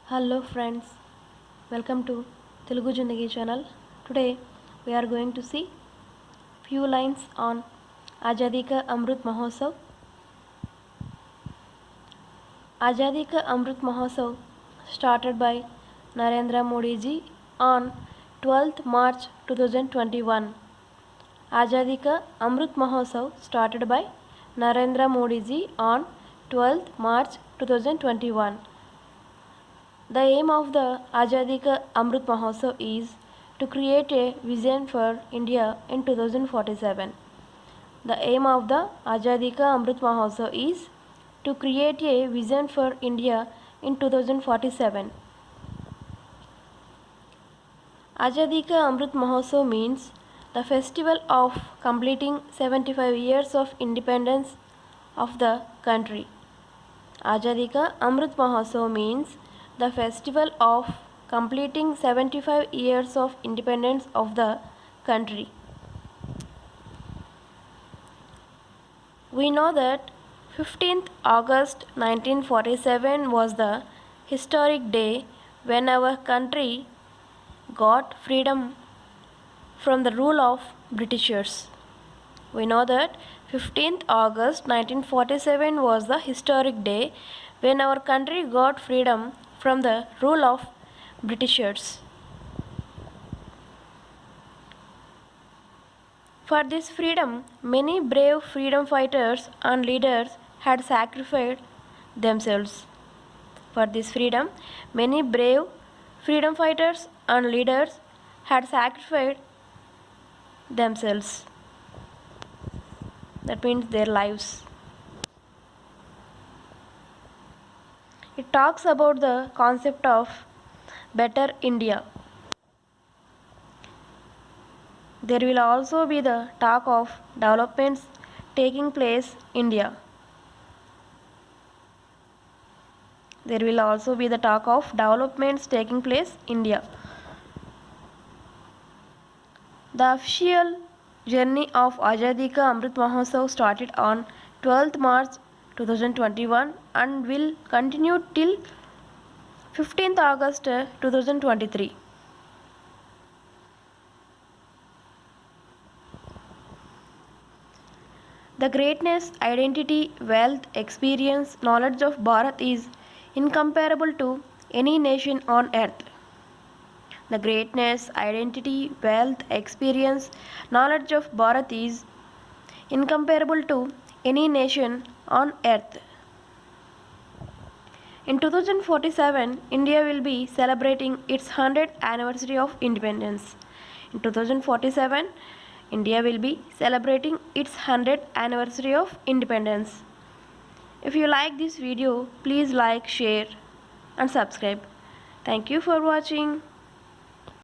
Hello friends, welcome to Telugu Jindagi channel. Today we are going to see few lines on Azadi Ka Amrit Mahotsav. Azadi Ka Amrit Mahotsav started by Narendra Modi ji on 12th March 2021. Azadi Ka Amrit Mahotsav started by Narendra Modi ji on 12th March 2021. The aim of the Azadi Ka Amrit Mahotsav is to create a vision for India in 2047. The aim of the Azadi Ka Amrit Mahotsav is to create a vision for India in 2047. Azadi Ka Amrit Mahotsav means the festival of completing 75 years of independence of the country. Azadi Ka Amrit Mahotsav means the festival of completing 75 years of independence of the country. We know that 15th August 1947 was the historic day when our country got freedom from the rule of Britishers. We know that 15th August 1947 was the historic day when our country got freedom from the rule of Britishers. For this freedom, many brave freedom fighters and leaders had sacrificed themselves. For this freedom, many brave freedom fighters and leaders had sacrificed themselves. That means their lives. It talks about the concept of better India. There will also be the talk of developments taking place in India. There will also be the talk of developments taking place in India. The official journey of Azadi Ka Amrit Mahotsav started on 12th March 2021 and will continue till 15th August 2023. The greatness, identity, wealth, experience, knowledge of Bharat is incomparable to any nation on earth. The greatness, identity, wealth, experience, knowledge of Bharat is incomparable to any nation on earth. In 2047, India will be celebrating its 100th anniversary of independence. In 2047, India will be celebrating its 100th anniversary of independence. If you like this video, please like, share and subscribe. Thank you for watching.